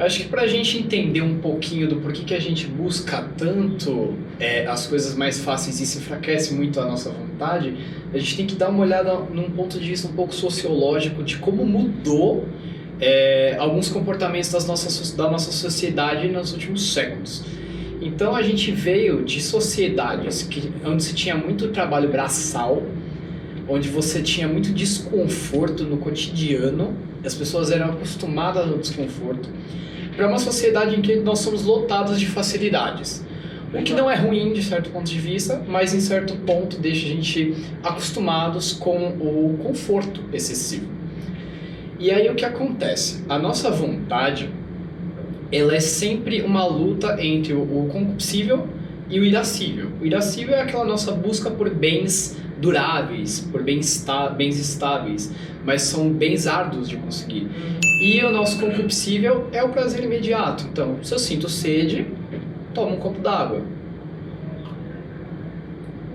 Acho que para a gente entender um pouquinho do porquê que a gente busca tanto as coisas mais fáceis e se enfraquece muito a nossa vontade, a gente tem que dar uma olhada num ponto de vista um pouco sociológico de como mudou alguns comportamentos da nossa sociedade nos últimos séculos. Então a gente veio de sociedades onde se tinha muito trabalho braçal, onde você tinha muito desconforto no cotidiano, as pessoas eram acostumadas ao desconforto, para uma sociedade em que nós somos lotados de facilidades. O que não é ruim de certo ponto de vista, mas em certo ponto deixa a gente acostumados com o conforto excessivo. E aí o que acontece? A nossa vontade, ela é sempre uma luta entre o concupiscível e o irascível. O irascível é aquela nossa busca por bens duráveis, por bens estáveis, mas são bens árduos de conseguir. E o nosso concupiscível é o prazer imediato. Então, se eu sinto sede, tomo um copo d'água.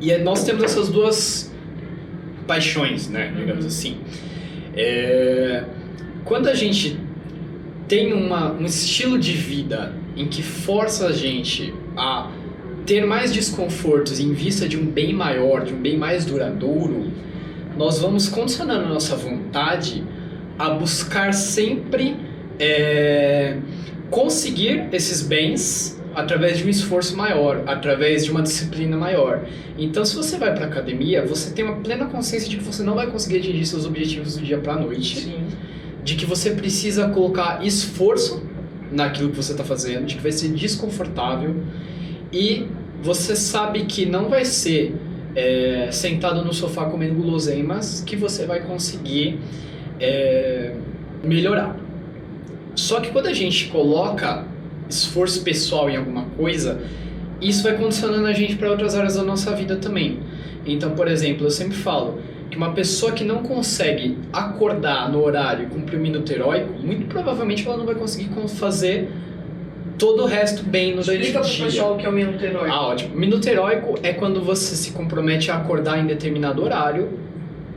E nós temos essas duas paixões, né, digamos assim. Quando a gente tem um estilo de vida em que força a gente a ter mais desconfortos em vista de um bem maior, de um bem mais duradouro, nós vamos condicionando a nossa vontade a buscar sempre conseguir esses bens através de um esforço maior, através de uma disciplina maior. Então, se você vai para a academia, você tem uma plena consciência de que você não vai conseguir atingir seus objetivos do dia para a noite. Sim. De que você precisa colocar esforço naquilo que você está fazendo, de que vai ser desconfortável, e você sabe que não vai ser sentado no sofá comendo guloseimas que você vai conseguir melhorar. Só que quando a gente coloca esforço pessoal em alguma coisa, isso vai condicionando a gente para outras áreas da nossa vida também. Então, por exemplo, eu sempre falo que uma pessoa que não consegue acordar no horário e cumprir o minuto heróico, muito provavelmente ela não vai conseguir fazer todo o resto bem no dia a dia. Explica pro pessoal o que é o minuto heróico. Ah, ótimo. Minuto heróico é quando você se compromete a acordar em determinado horário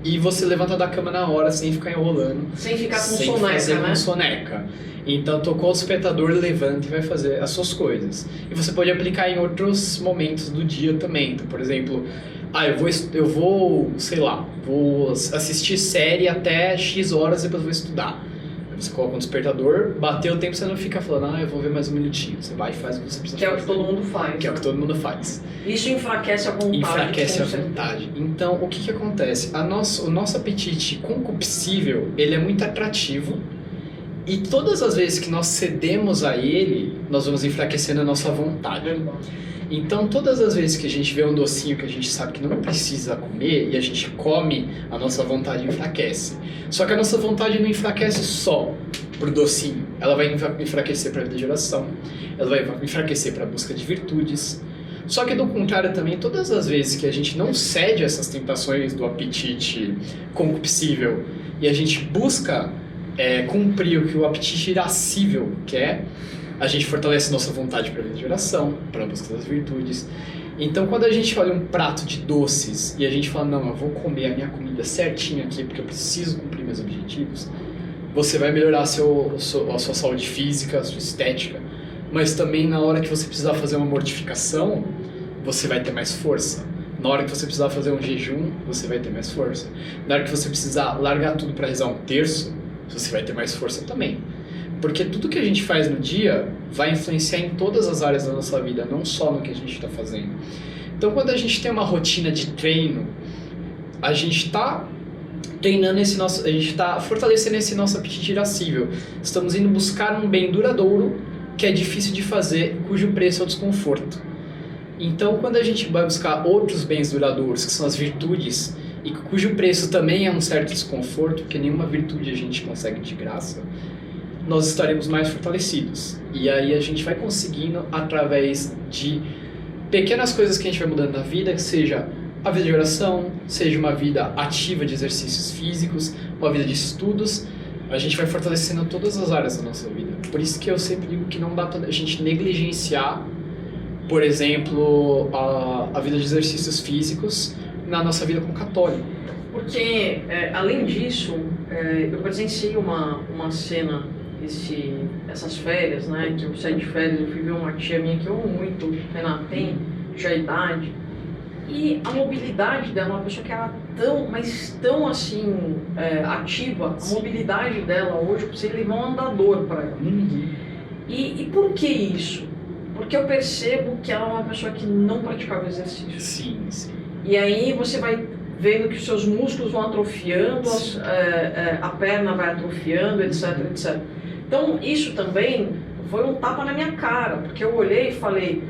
e você levanta da cama na hora sem ficar enrolando. Sem ficar com sem soneca, fazer né? Com soneca. Então, tocou o despertador, levanta e vai fazer as suas coisas. E você pode aplicar em outros momentos do dia também. Então, por exemplo, eu vou, sei lá, vou assistir série até X horas e depois vou estudar. Você coloca um despertador, bateu o tempo, você não fica falando, eu vou ver mais um minutinho. Você vai e faz o que você precisa fazer. Que é o que todo mundo faz. Que é o que todo mundo faz. Isso enfraquece a vontade. Enfraquece a vontade. Então, o que acontece? O nosso apetite concupiscível, ele é muito atrativo, e todas as vezes que nós cedemos a ele, nós vamos enfraquecendo a nossa vontade. Então, todas as vezes que a gente vê um docinho que a gente sabe que não precisa comer e a gente come, a nossa vontade enfraquece. Só que a nossa vontade não enfraquece só pro docinho. Ela vai enfraquecer para a vida de oração, ela vai enfraquecer para a busca de virtudes. Só que, do contrário também, todas as vezes que a gente não cede a essas tentações do apetite concupiscível e a gente busca cumprir o que o apetite irascível quer, a gente fortalece nossa vontade para a vida de oração, para a busca das virtudes. Então, quando a gente olha um prato de doces e a gente fala, não, eu vou comer a minha comida certinha aqui porque eu preciso cumprir meus objetivos, você vai melhorar a sua saúde física, a sua estética, mas também na hora que você precisar fazer uma mortificação, você vai ter mais força. Na hora que você precisar fazer um jejum, você vai ter mais força. Na hora que você precisar largar tudo para rezar um terço, você vai ter mais força também. Porque tudo que a gente faz no dia vai influenciar em todas as áreas da nossa vida, não só no que a gente está fazendo. Então, quando a gente tem uma rotina de treino, a gente está treinando a gente está fortalecendo esse nosso apetite irascível. Estamos indo buscar um bem duradouro que é difícil de fazer, cujo preço é o desconforto. Então, quando a gente vai buscar outros bens duradouros, que são as virtudes, e cujo preço também é um certo desconforto, porque nenhuma virtude a gente consegue de graça, nós estaremos mais fortalecidos. E aí a gente vai conseguindo, através de pequenas coisas que a gente vai mudando na vida, que seja a vida de oração, seja uma vida ativa de exercícios físicos, uma vida de estudos, a gente vai fortalecendo todas as áreas da nossa vida. Por isso que eu sempre digo que não dá pra a gente negligenciar, por exemplo, a vida de exercícios físicos na nossa vida como católico. Porque, além disso, eu presenciei uma cena essas férias, né? Que eu saí de férias, eu fui ver uma tia minha que eu amo muito, Renata, tem já idade. E a mobilidade dela, uma pessoa que era tão assim, ativa, a mobilidade dela hoje, você levar um andador para ela. E por que isso? Porque eu percebo que ela é uma pessoa que não praticava exercício. Sim. E aí você vai vendo que os seus músculos vão atrofiando, a perna vai atrofiando, etc. Então isso também foi um tapa na minha cara, porque eu olhei e falei,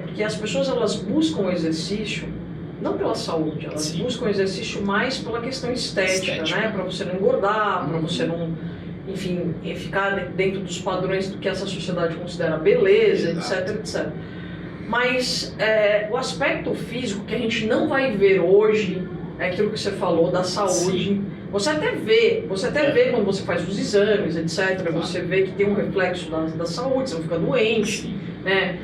porque as pessoas elas buscam o exercício não pela saúde, elas buscam exercício mais pela questão estética. Né? Para você não engordar, para você não, enfim, ficar dentro dos padrões do que essa sociedade considera beleza, etc. Mas o aspecto físico que a gente não vai ver hoje é aquilo que você falou da saúde. Sim. Você até vê quando você faz os exames, etc. Claro. Você vê que tem um reflexo da saúde, você não fica doente, né?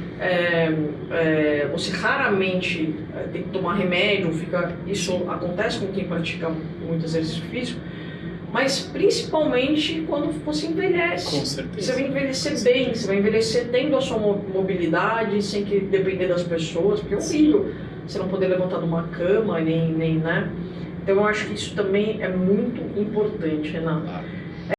Você raramente tem que tomar remédio, isso acontece com quem pratica muito exercício físico, mas principalmente quando você envelhece. Com certeza. Você vai envelhecer bem, você vai envelhecer tendo a sua mobilidade, sem que depender das pessoas, porque é horrível você não poder levantar de uma cama, nem né? Então eu acho que isso também é muito importante, Renato. Claro.